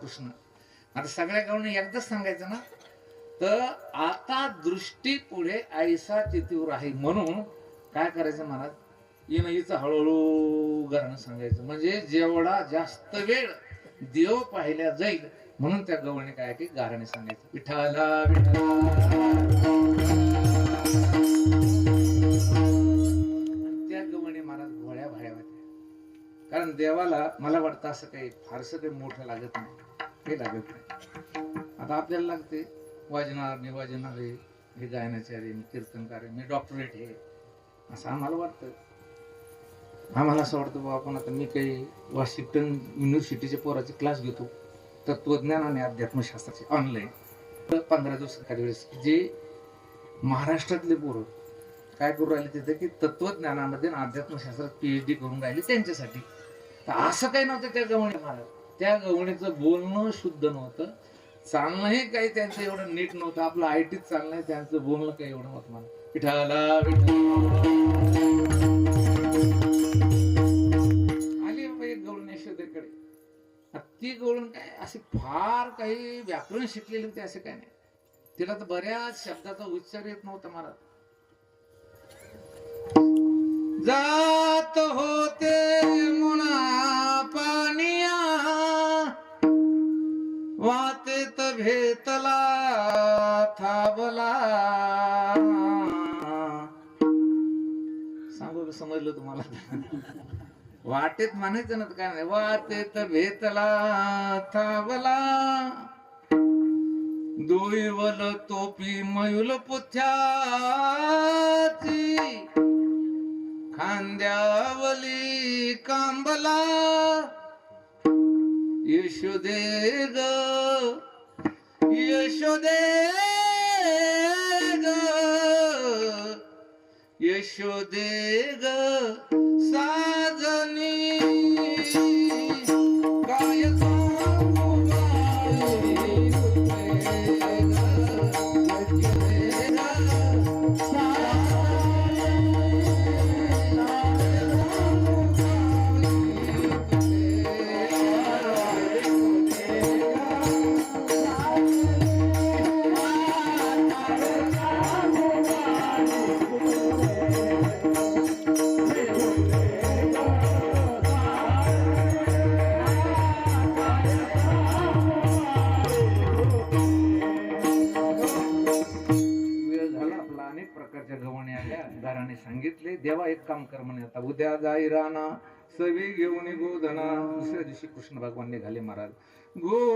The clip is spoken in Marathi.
कृष्ण. आता सगळ्या गवळणी एकदाच सांगायचं ना, तर आता दृष्टी पुढे ऐसा चितीवर आहे म्हणून काय करायचं महाराज, येणं हिचं हळूहळू गाणं सांगायचं. म्हणजे जेवढा जास्त वेळ देव पाहिल्या जाईल म्हणून त्या गवळणी काय की गाराने सांगायचं, विठाला त्या गवळणी महाराज भोळ्या भाड्या होत्या. कारण देवाला मला वाटतं असं काही फारसं काही मोठं लागत नाही, काही लागत नाही. आता आपल्याला लागते वाजणार निवाजणार आहे, हे गायनाचार्य, मी कीर्तनकार आहे, मी डॉक्टरेट आहे, असं आम्हाला वाटतं. आम्हाला असं वाटतं बाबा आपण आता मी काही वॉशिंग्टन युनिव्हर्सिटीचे पोराचे क्लास घेतो तत्वज्ञान आणि अध्यात्मशास्त्राचे ऑनलाईन. 15 दिवस एखाद्या वेळेस जे महाराष्ट्रातले पोरं काय करू राहिले तिथे की तत्वज्ञानामध्ये अध्यात्मशास्त्रात PhD करून राहिले त्यांच्यासाठी. तर असं काही नव्हतं त्या गवळणी महाराज. त्या गवळणीचं बोलणं शुद्ध नव्हतं, चालणंही काही त्यांचं एवढं नीट नव्हतं. आपलं ITत चालणं, त्यांचं बोलणं काही एवढं नव्हतं. मला विठाला आली बाबा एक गवळणी यशोदेकडे. ती गवळण काय असे फार काही व्याकरण शिकलेली होती असं काय नाही. तिला तर बऱ्याच शब्दाचा उच्चार येत नव्हता महाराज. जात होते मुळा पानिया वातेत भेटला थांबला. सांगू समजलं तुम्हाला? वाटेत म्हणायचं ना, काय नाही, वाटेत भेटला थांबला. दोईवल तोपी मयुल पुथ्याची खांद्यावली कांबला. यशोदे ग यशोदे ग यशोदे ग साजनी काय गाराने सांगितले. देवा एक काम कर म्हणे, आता उद्या जाई राणा सवी घेऊन गोधना. दुसऱ्या दिवशी कृष्ण भगवान निघाले महाराज. गो